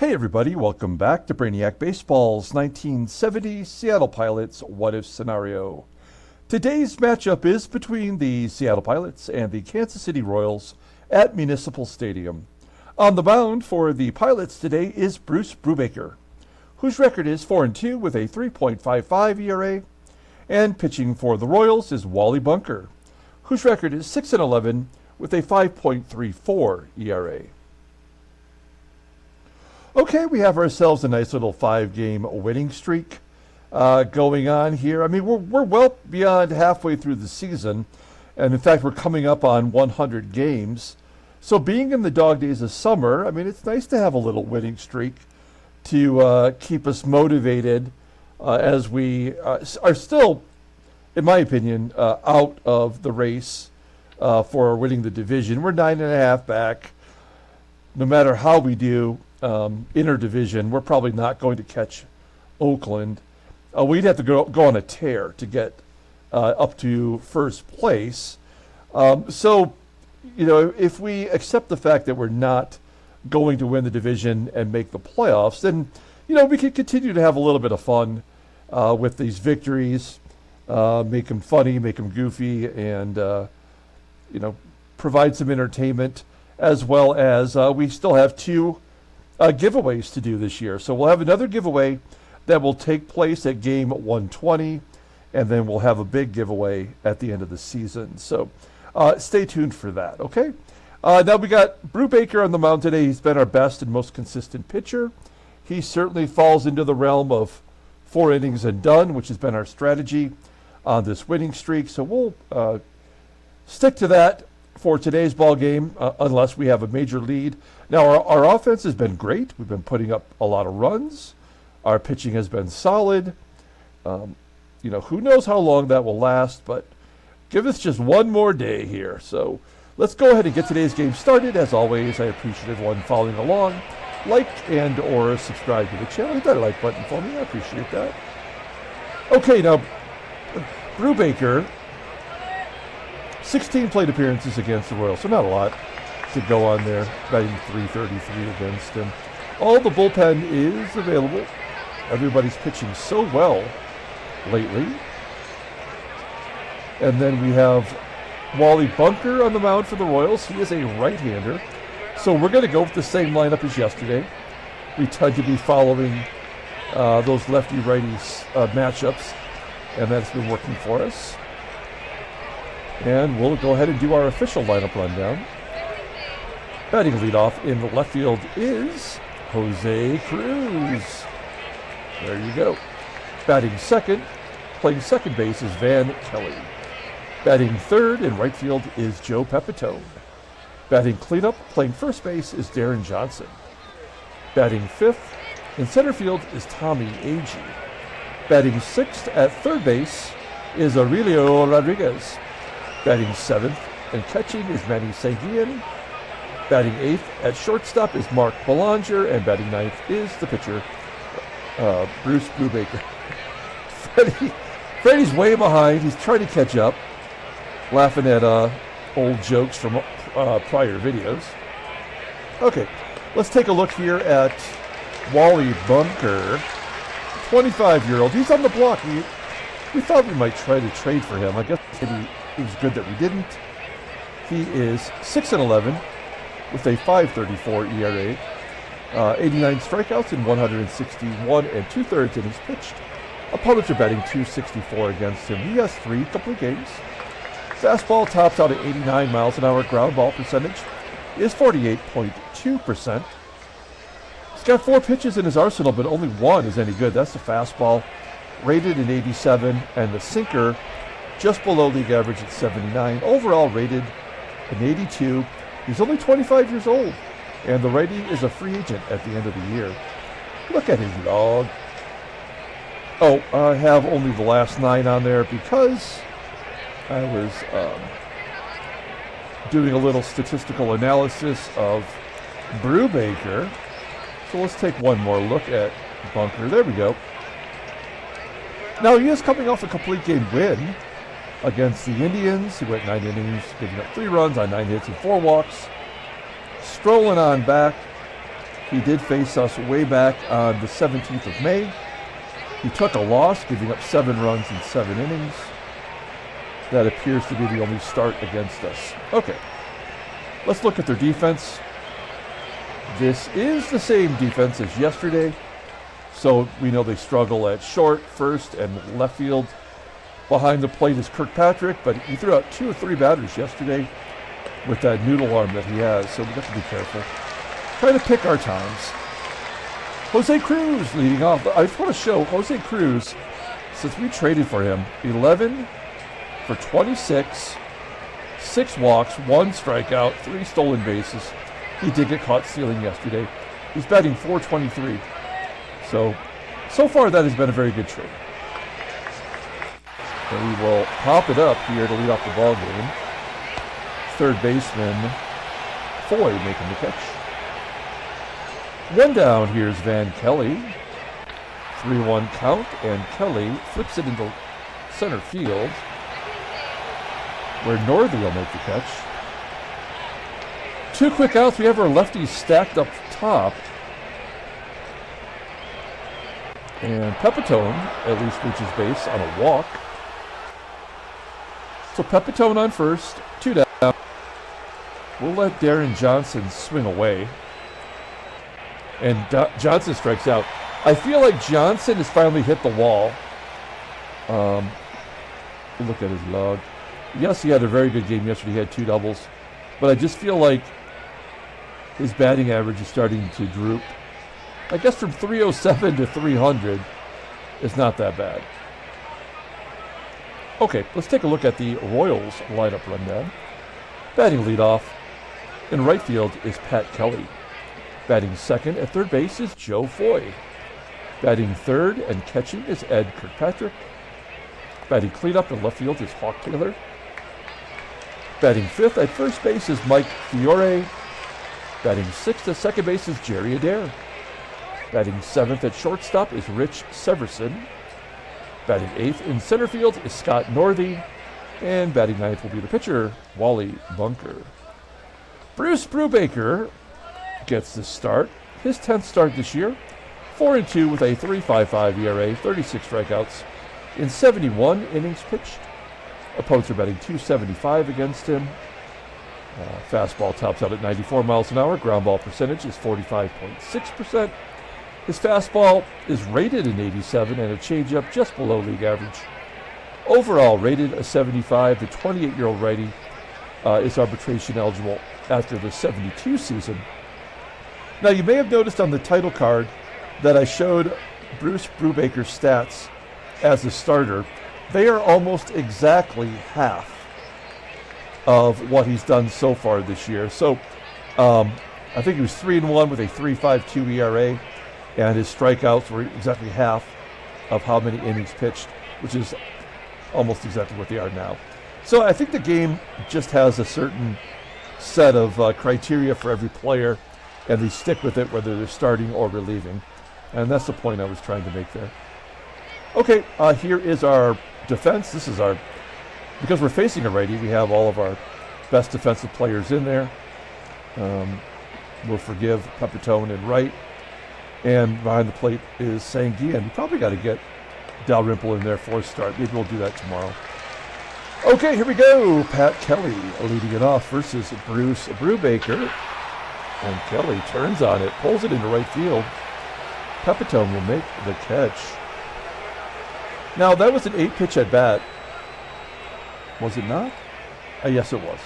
Hey everybody, welcome back to Brainiac Baseball's 1970 Seattle Pilots what-if scenario. Today's matchup is between the Seattle Pilots and the Kansas City Royals at Municipal Stadium. On the mound for the Pilots today is Brubaker, whose record is 4-2 with a 3.55 ERA, and pitching for the Royals is Wally Bunker, whose record is 6-11 with a 5.34 ERA. Okay, we have ourselves a nice little 5-game winning streak going on here. I mean, we're well beyond halfway through the season, and in fact, we're coming up on 100 games. So being in the dog days of summer, I mean, it's nice to have a little winning streak to keep us motivated as we are still, in my opinion, out of the race for winning the division. We're 9.5 back. No matter how we do, interdivision, we're probably not going to catch Oakland. We'd have to go on a tear to get up to first place. So, you know, if we accept the fact that we're not going to win the division and make the playoffs, then, you know, we can continue to have a little bit of fun with these victories, make them funny, make them goofy, and, you know, provide some entertainment, as well as we still have two giveaways to do this year. So we'll have another giveaway that will take place at game 120, and then we'll have a big giveaway at the end of the season. So stay tuned for that, okay? Now we got Brubaker on the mound today. He's been our best and most consistent pitcher. He certainly falls into the realm of 4 innings and done, which has been our strategy on this winning streak. So we'll stick to that for today's ball game, unless we have a major lead. Now, our offense has been great. We've been putting up a lot of runs. Our pitching has been solid. You know, who knows how long that will last, but give us just one more day here. So let's go ahead and get today's game started. As always, I appreciate everyone following along. Like and or subscribe to the channel. Hit that like button for me. I appreciate that. Okay, now, Brubaker, 16 plate appearances against the Royals, so not a lot to go on there. Batting .333 against him. All the bullpen is available. Everybody's pitching so well lately. And then we have Wally Bunker on the mound for the Royals. He is a right-hander. So we're going to go with the same lineup as yesterday. We tend to be following those lefty-righty matchups, and that's been working for us. And we'll go ahead and do our official lineup rundown. Batting leadoff in the left field is Jose CRUZ. There you go. Batting second, playing second base is Van Kelly. Batting third in right field is Joe PEPITONE. Batting cleanup, playing first base is Deron Johnson. Batting fifth in center field is Tommie, AGEE. Batting sixth at third base is Aurelio Rodriguez. Batting seventh and catching is Manny. Batting eighth at shortstop is Belanger, and batting ninth is the pitcher, Brubaker. Freddie's way behind. He's trying to catch up, laughing at old jokes from prior videos. Okay, let's take a look here at Wally Bunker, 25-year-old. He's on the block. We thought we might try to trade for him. I guess maybe it was good that we didn't. He is 6-11 with a 5.34 ERA, 89 strikeouts in 161 2/3 innings pitched. Opponents are batting .264 against him. He has 3 complete games. Fastball tops out at 89 miles an hour. Ground ball percentage is 48.2%. He's got 4 pitches in his arsenal, but only one is any good. That's the fastball, rated in 87, and the sinker just below league average at 79. Overall rated an 82. He's only 25 years old, and the righty is a free agent at the end of the year. Look at his log. Oh, I have only the last 9 on there because I was doing a little statistical analysis of Brubaker. So let's take one more look at Bunker. There we go. Now, he is coming off a complete game win against the Indians. He went 9 innings, giving up 3 runs on 9 hits and 4 walks. Strolling on back, He did face us way back on the 17th of May. He took a loss, giving up 7 runs in 7 innings. That appears to be the only start against us. Okay, let's look at their defense. This is the same defense as yesterday. So we know they struggle at short, first, and left field. Behind the plate is Kirkpatrick, but he threw out 2 or 3 batters yesterday with that noodle arm that he has, so we have to be careful. Try to pick our times. Jose CRUZ leading off. I just want to show Jose CRUZ, since we traded for him, 11 for 26, 6 walks, 1 strikeout, 3 stolen bases. He did get caught stealing yesterday. He's batting .423. So far that has been a very good trade. And we will pop it up here to lead off the ball game. Third baseman Foy making the catch. 1 down, here's Van Kelly. 3-1 count, and Kelly flips it into center field, where Northey will make the catch. 2 quick outs. We have our lefties stacked up top. And PEPITONE at least reaches base on a walk. So PEPITONE on first, 2 down. We'll let Deron Johnson swing away. And Johnson strikes out. I feel like Johnson has finally hit the wall. Look at his log. Yes, he had a very good game yesterday. He had 2 doubles. But I just feel like his batting average is starting to droop. I guess from 307 to 300 is not that bad. Okay, let's take a look at the Royals lineup rundown. Batting leadoff in right field is Pat Kelly. Batting second at third base is Joe Foy. Batting third and catching is Ed Kirkpatrick. Batting cleanup in left field is Hawk Taylor. Batting fifth at first base is Mike FIORE. Batting sixth at second base is Jerry ADAIR. Batting seventh at shortstop is Rich Severson. Batting eighth in center field is Scott Northey. And batting ninth will be the pitcher, Wally Bunker. Bruce Brubaker gets the start. His 10th start this year. 4-2 with a 3.55 ERA, 36 strikeouts in 71 innings pitched. Opponents are batting .275 against him. Fastball tops out at 94 miles an hour. Ground ball percentage is 45.6%. His fastball is rated an 87 and a changeup just below league average. Overall rated a 75. The 28-year-old righty is arbitration eligible after the 72 season. Now you may have noticed on the title card that I showed Bruce Brubaker's stats as a starter. They are almost exactly half of what he's done so far this year. So I think he was 3-1 with a 3.52 ERA, and his strikeouts were exactly half of how many innings pitched, which is almost exactly what they are now. So I think the game just has a certain set of criteria for every player, and they stick with it whether they're starting or relieving. And that's the point I was trying to make there. Okay, here is our defense. This is our, because we're facing a righty, we have all of our best defensive players in there. We'll forgive PEPITONE in right. And behind the plate is SANGUILLEN. You probably got to get Dalrymple in there for a start. Maybe we'll do that tomorrow. Okay, here we go. Pat Kelly leading it off versus Bruce Brubaker. And Kelly turns on it, pulls it into right field. PEPITONE will make the catch. Now, that was an 8-pitch at bat. Was it not? Yes, it was.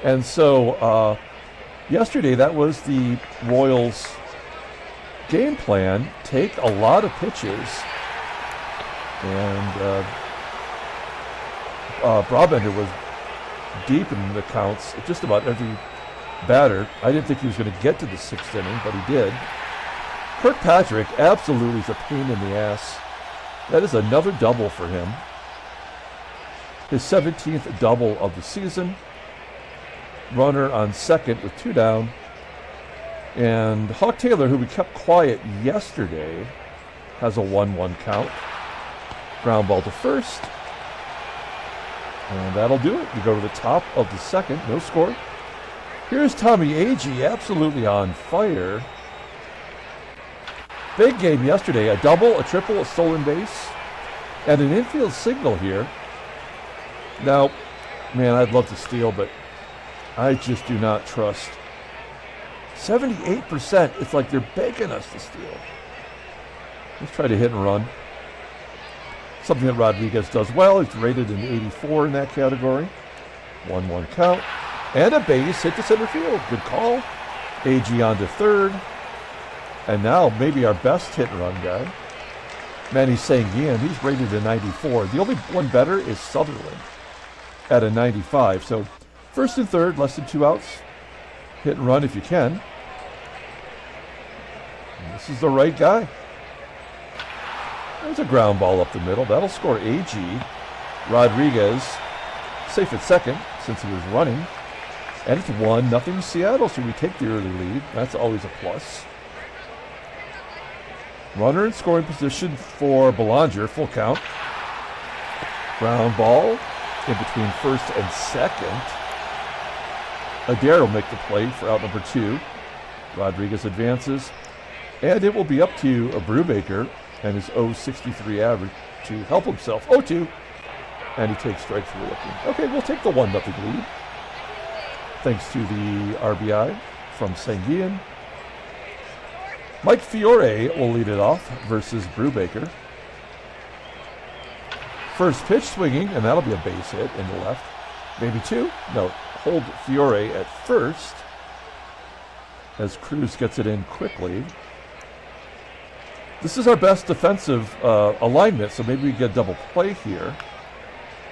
And so, yesterday, that was the Royals' game plan. Take a lot of pitches. And Brainiac was deep in the counts, just about every batter. I didn't think he was going to get to the 6th inning, but he did. Kirkpatrick absolutely is a pain in the ass. That is another double for him. His 17th double of the season. Runner on second with 2 down. And Hawk Taylor, who we kept quiet yesterday, has a 1-1 count. Ground ball to first. And that'll do it. We go to the top of the second. No score. Here's Tommie AGEE, absolutely on fire. Big game yesterday. A double, a triple, a stolen base, and an infield signal here. Now, man, I'd love to steal, but I just do not trust. 78%. It's like they're begging us to steal. Let's try to hit and run. Something that Rodriguez does well. He's rated an 84 in that category. 1-1 count. And a base hit to center field. Good call. AGEE on to third. And now maybe our best hit and run guy, Manny SANGUILLEN. He's rated a 94. The only one better is Sutherland at a 95. So first and third, less than 2 outs. Hit and run if you can. And this is the right guy. There's a ground ball up the middle. That'll score AGEE. Rodriguez safe at second since he was running. And it's 1-0 Seattle, so we take the early lead. That's always a plus. Runner in scoring position for Belanger, full count. Ground ball in between first and second. ADAIR will make the play for out number 2. Rodriguez advances. And it will be up to a Brubaker and his .063 average to help himself. 0-2. And he takes strike 3 looking. Okay, we'll take the 1-0 lead. Thanks to the RBI from SANGUILLEN. Mike FIORE will lead it off versus Brubaker. First pitch swinging, and that'll be a base hit in the left. Maybe 2. No, hold FIORE at first as CRUZ gets it in quickly. This is our best defensive alignment, so maybe we get a double play here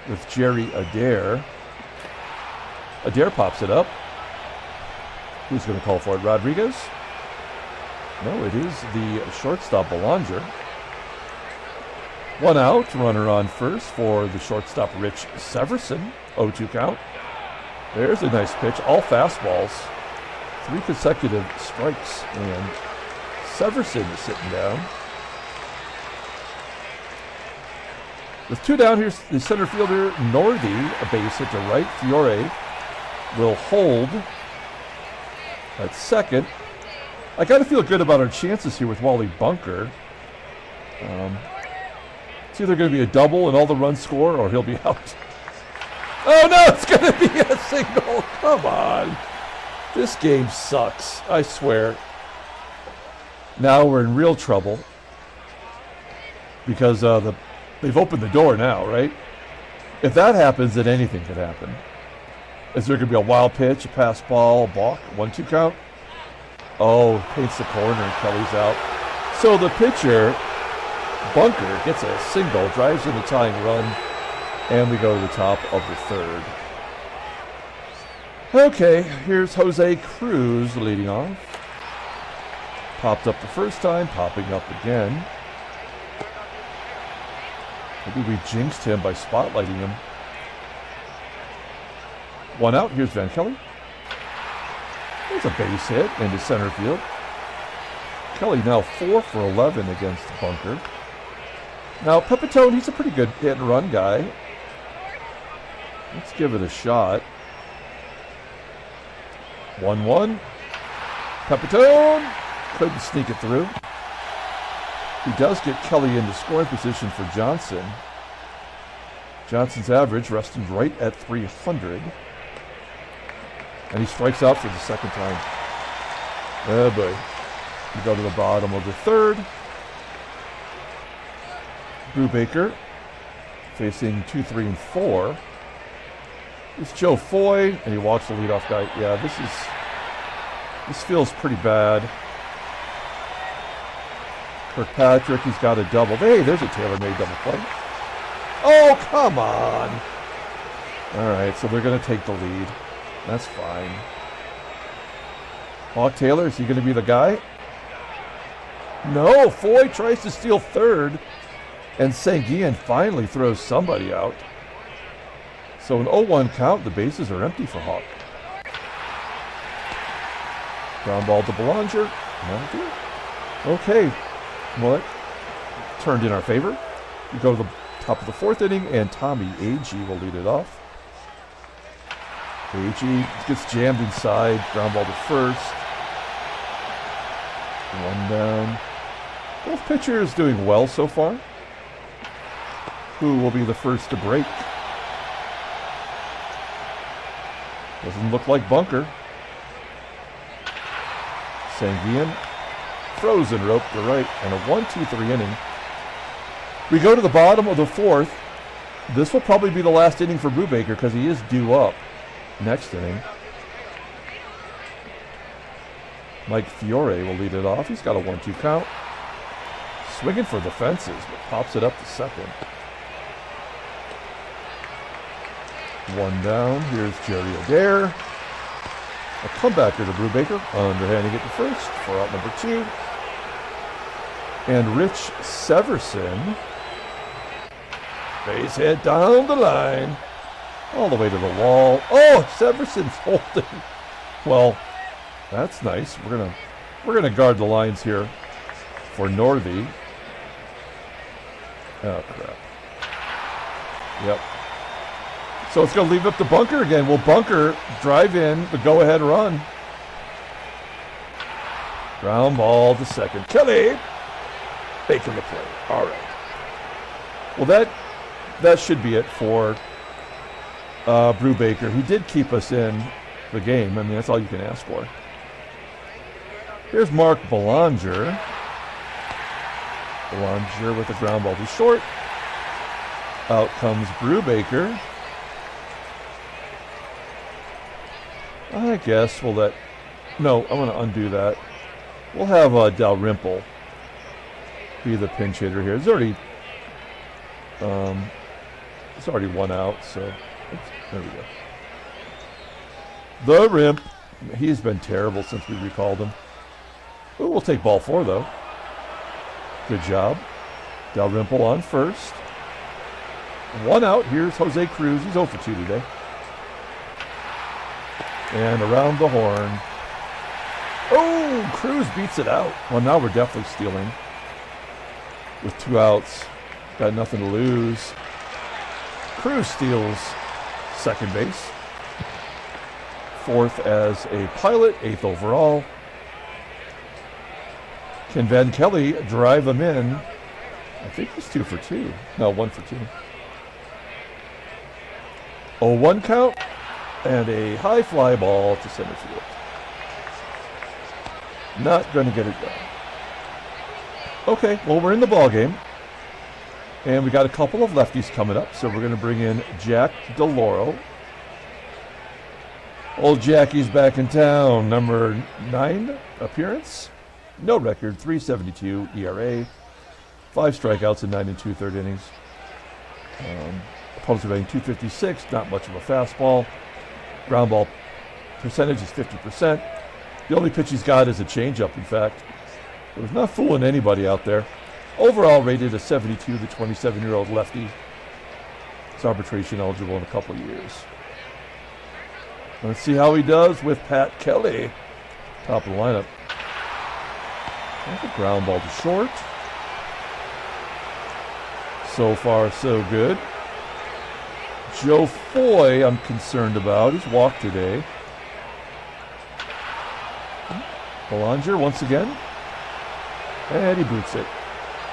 with Jerry ADAIR. ADAIR pops it up. Who's going to call for it? Rodriguez? No, it is the shortstop, Belanger. 1 out, runner on first for the shortstop, Rich Severson. 0-2 count. There's a nice pitch, all fastballs. 3 consecutive strikes, and Severson is sitting down. With 2 down, here's the center fielder, Northey, a base hit to right. FIORE will hold at second. I got to feel good about our chances here with Wally bunker. It's either going to be a double and all the runs score, or he'll be out. Oh no, it's going to be a single. Come on. This game sucks, I swear. Now we're in real trouble because they've opened the door now, right? If that happens, then anything could happen. Is there going to be a wild pitch, a pass ball, a balk, 1-2 count? Oh, paints the corner and Kelly's out. So the pitcher, bunker, gets a single, drives in the tying run, and we go to the top of the third. Okay, here's Jose CRUZ leading off. Popped up the first time, popping up again. Maybe we jinxed him by spotlighting him. 1 out, here's Van Kelly. There's a base hit into center field. Kelly now 4 for 11 against bunker. Now, PEPITONE, he's a pretty good hit and run guy. Let's give it a shot. 1-1. PEPITONE couldn't sneak it through. He does get Kelly into scoring position for Johnson. Johnson's average resting right at 300. And he strikes out for the second time. Oh boy. We go to the bottom of the third. Brubaker facing 2, 3, and 4. It's Joe Foy, and he walks the leadoff guy. Yeah, this feels pretty bad. KIRKPATRICK, he's got a double. Hey, there's a tailor-made double play. Oh, come on. All right, so they're going to take the lead. That's fine. Hawk Taylor, is he going to be the guy? No, Foy tries to steal third, and SANGUILLEN finally throws somebody out. So an 0-1 count, the bases are empty for Hawk. Ground ball to Belanger. Okay, well, that turned in our favor. We go to the top of the 4th inning, and Tommie AGEE will lead it off. AGEE gets jammed inside, ground ball to first. 1 down. Both pitchers doing well so far. Who will be the first to break? Doesn't look like Bunker. SANGUILLEN, frozen rope to right, and a 1-2-3 inning. We go to the bottom of the fourth. This will probably be the last inning for Brubaker because he is due up next inning. FIORE will lead it off. He's got a 1-2 count. Swinging for the fences, but pops it up to second. One down. Here's ADAIR. A comebacker to Brubaker. Underhanding it to first for out number 2. And Rich Severson. Base hit down the line. All the way to the wall. Oh, Severson's holding. Well, that's nice. We're gonna guard the lines here for Northey. Oh crap. Yep. So it's going to leave up to Bunker again. Will Bunker drive in the go-ahead run? Ground ball to second. Kelly making the play. All right. Well, that should be it for Brubaker. He did keep us in the game. I mean, that's all you can ask for. Here's Mark Belanger. Belanger with a ground ball to short. Out comes Brubaker. I guess we'll let... No, I'm going to undo that. We'll have Dalrymple be the pinch hitter here. It's already one out, so there we go. The Rimp. He's been terrible since we recalled him. Ooh, we'll take ball 4, though. Good job. Dalrymple on first. One out. Here's Jose CRUZ. He's 0 for 2 today. And around the horn. Oh, CRUZ beats it out. Well, now we're definitely stealing. With 2 outs. Got nothing to lose. CRUZ steals second base. 4th as a pilot. 8th overall. Can Van Kelly drive him in? I think he's 2 for 2. No, 1 for 2. 0-1 count. And a high fly ball to center field. Not going to get it done. Okay, well, we're in the ball game. And we got a couple of lefties coming up. So we're going to bring in Jack DeLauro. Old Jackie's back in town. Number 9 appearance. No record, 3.72 ERA. 5 strikeouts in 9 2/3 innings. Opponents are batting .256, not much of a fastball. Ground ball percentage is 50%. The only pitch he's got is a changeup, in fact. So he's not fooling anybody out there. Overall rated a 72, the 27-year-old lefty. He's arbitration eligible in a couple of years. Let's see how he does with Pat Kelly. Top of the lineup. That's a ground ball to short. So far, so good. Joe Foy, I'm concerned about. He's walked today. Belanger once again. And he boots it.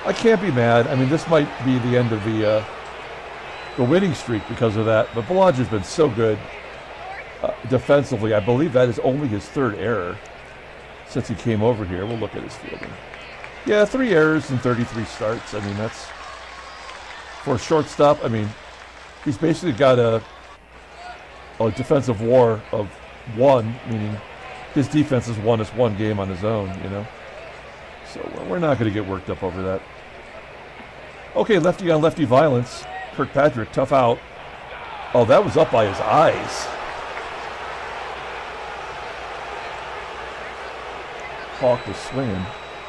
I can't be mad. I mean, this might be the end of the winning streak because of that. But Belanger's been so good defensively. I believe that is only his 3rd error since he came over here. We'll look at his fielding. Yeah, 3 errors in 33 starts. I mean, that's for a shortstop. I mean, he's basically got a defensive WAR of 1, meaning his defense has won us 1 game on his own, you know. So we're not going to get worked up over that. Okay, lefty on lefty violence. Kirkpatrick, tough out. Oh, that was up by his eyes. Hawk was swinging.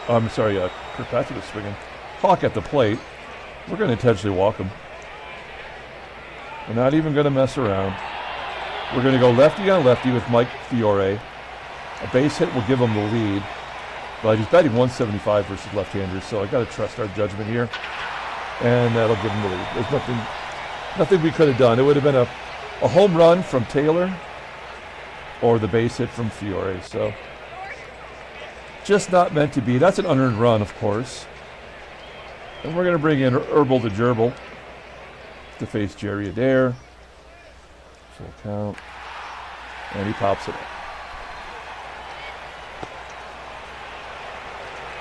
Oh, I'm sorry, Kirkpatrick was swinging. Hawk at the plate. We're going to intentionally walk him. We're not even going to mess around. We're going to go lefty on lefty with FIORE. A base hit will give him the lead. But he's batting 175 versus left-handers, so I got to trust our judgment here. And that'll give him the lead. There's nothing we could have done. It would have been a home run from Taylor or the base hit from FIORE. So just not meant to be. That's an unearned run, of course. And we're going to bring in Herbal the Gerbil to face Jerry ADAIR. Full count. And he pops it up.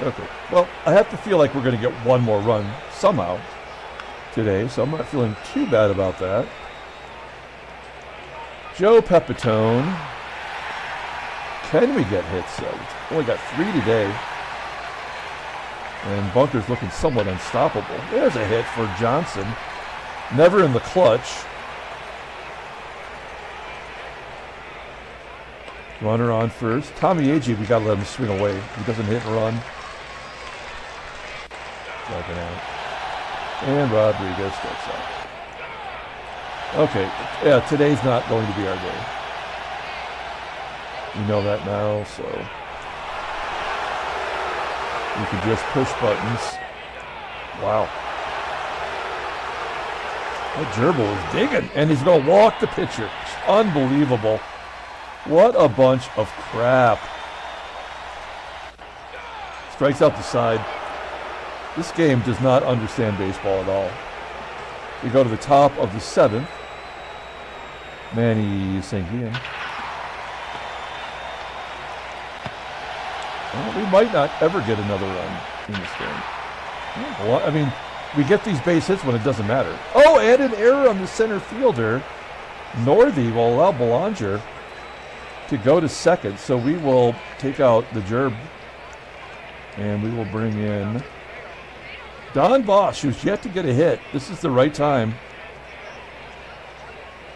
Okay. Well, I have to feel like we're going to get one more run somehow today, so I'm not feeling too bad about that. Joe Pepitone. Can we get hits? Only got 3 today. And Bunker's looking somewhat unstoppable. There's a hit for Johnson. Never in the clutch. Runner on first. Tommie AGEE, we got to let him swing away. He doesn't hit and run. Striking out. And Rodriguez strikes out. Okay, yeah, today's not going to be our day. You know that now, so you can just push buttons. Wow. That gerbil is digging, and he's going to walk the pitcher. Unbelievable. What a bunch of crap. Strikes out the side. This game does not understand baseball at all. We go to the top of the 7th. Manny SANGUILLEN. Well, we might not ever get another run in this game. Well, I mean, we get these base hits when it doesn't matter. Oh, and an error on the center fielder. Northey will allow Belanger to go to second, so we will take out the gerb. And we will bring in Don Bosch, who's yet to get a hit. This is the right time.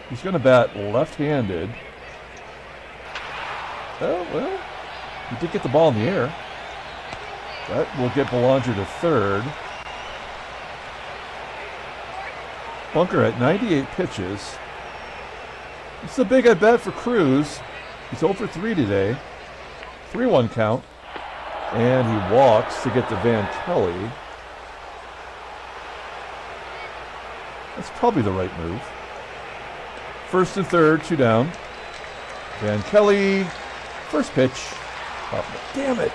He's going to bat left-handed. Oh, well, he did get the ball in the air. That will get Belanger to third. Bunker at 98 pitches. It's a big at bat for CRUZ. He's 0 for 3 today. 3-1 count. And he walks to get to Van Kelly. That's probably the right move. First and third, 2 down. Van Kelly, first pitch. Damn it.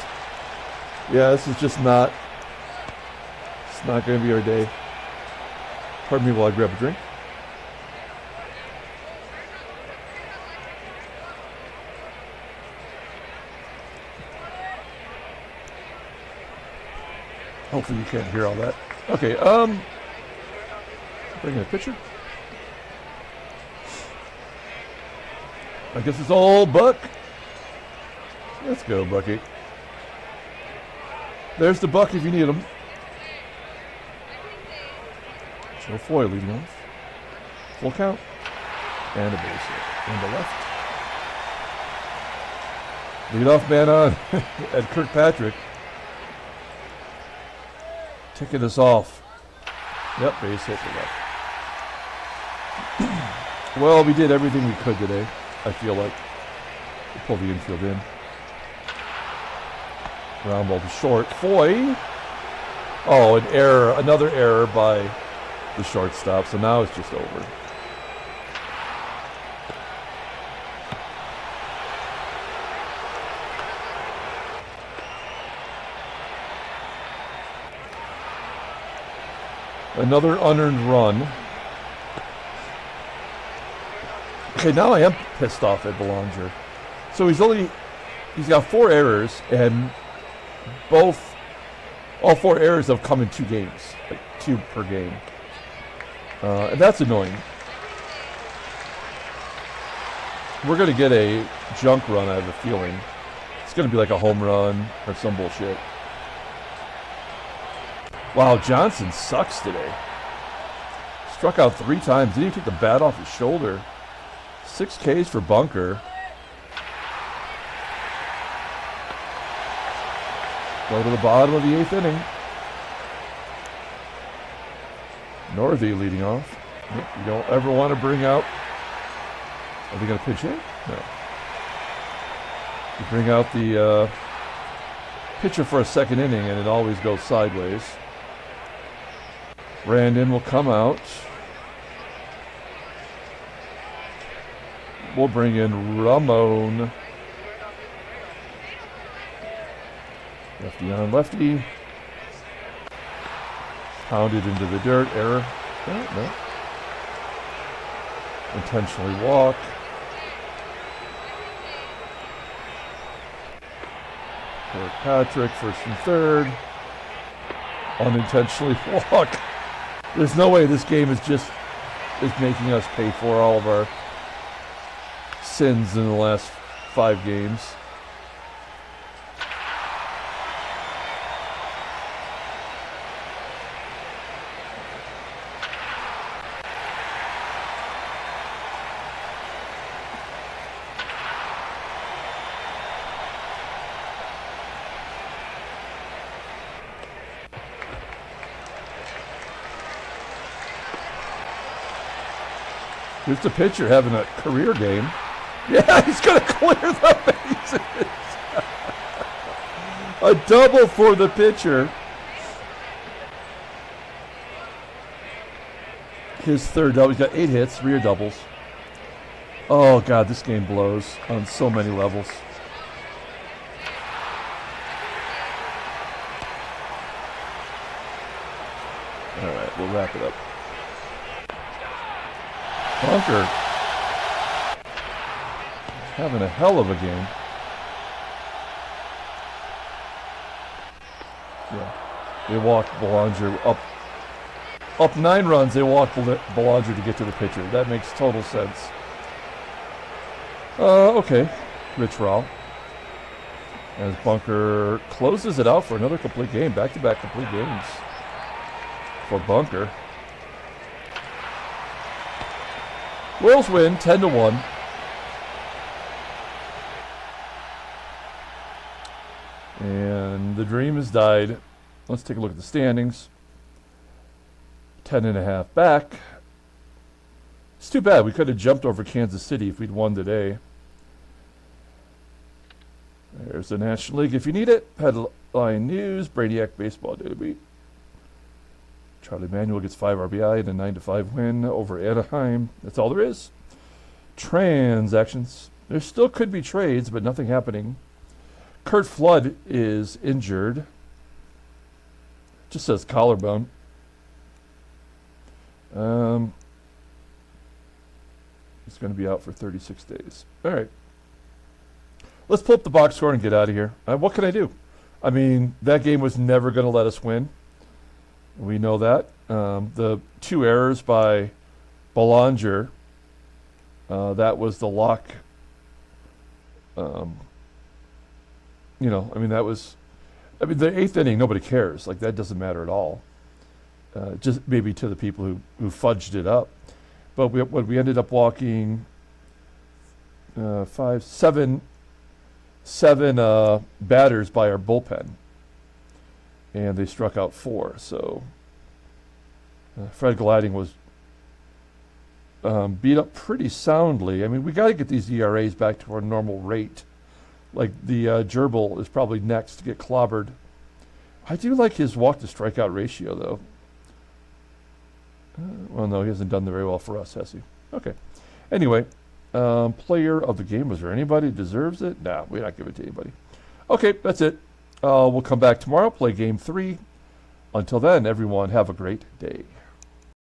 Yeah, this is just not, it's not going to be our day. Pardon me while I grab a drink. Hopefully you can't hear all that. Okay, bring in a pitcher. I guess it's old Buck. Let's go, Bucky. There's the Buck if you need him. Joe Foy leading off. Full count. And a base hit. And a left. Leadoff man on at Kirkpatrick. Ticking us off. Yep, base hit to left. Well, we did everything we could today, I feel like. We pulled the infield in. Ground ball to short. Foy. Oh, an error. Another error by the shortstop. So now it's just over. Another unearned run. Okay, now I am pissed off at Belanger. So he's got 4 errors, and all 4 errors have come in 2 games, like 2 per game. And that's annoying. We're going to get a junk run, I have a feeling. It's going to be like a home run or some bullshit. Wow, Johnson sucks today. Struck out 3 times. Didn't even take the bat off his shoulder. 6 Ks for Bunker. Go to the bottom of the 8th inning. Northey leading off. You don't ever want to bring out... Are they going to pitch in? No. You bring out the pitcher for a 2nd inning, and it always goes sideways. Brandon will come out. We'll bring in Ramon. Lefty on lefty. Pounded into the dirt. Error. No. Intentionally walk. Kirkpatrick, first and third. Unintentionally walk. There's no way this game is making us pay for all of our sins in the last 5 games. Here's the pitcher having a career game. Yeah, he's going to clear the bases. A double for the pitcher. His third double. He's got 8 hits, 3 are doubles. Oh, God, this game blows on so many levels. All right, we'll wrap it up. Bunker having a hell of a game. Yeah, they walked Belanger up 9 runs. They walked Belanger to get to the pitcher. That makes total sense. Okay, Rich Rowell as Bunker closes it out for another complete game. Back-to-back complete games for Bunker. Royals win 10-1. And the dream has died. Let's take a look at the standings. 10.5 back. It's too bad. We could have jumped over Kansas City if we'd won today. There's the National League if you need it. Headline news. Brainiac baseball data beat. Charlie Manuel gets 5 RBI and a 9-5 win over Anaheim. That's all there is. Transactions. There still could be trades, but nothing happening. Kurt Flood is injured. Just says collarbone. He's going to be out for 36 days. All right. Let's pull up the box score and get out of here. What can I do? I mean, that game was never going to let us win. We know that. The 2 errors by Belanger, that was the lock. The 8th inning, nobody cares. Like, that doesn't matter at all. Just maybe to the people who fudged it up. But we ended up walking 7 batters by our bullpen. And they struck out 4. So Fred Gliding was beat up pretty soundly. I mean, we got to get these ERAs back to our normal rate. Like the Gerbil is probably next to get clobbered. I do like his walk to strikeout ratio, though. Well, no, he hasn't done very well for us, has he? Okay. Anyway, player of the game. Was there anybody who deserves it? Nah, we're not giving it to anybody. Okay, that's it. We'll come back tomorrow, play game 3. Until then, everyone, have a great day.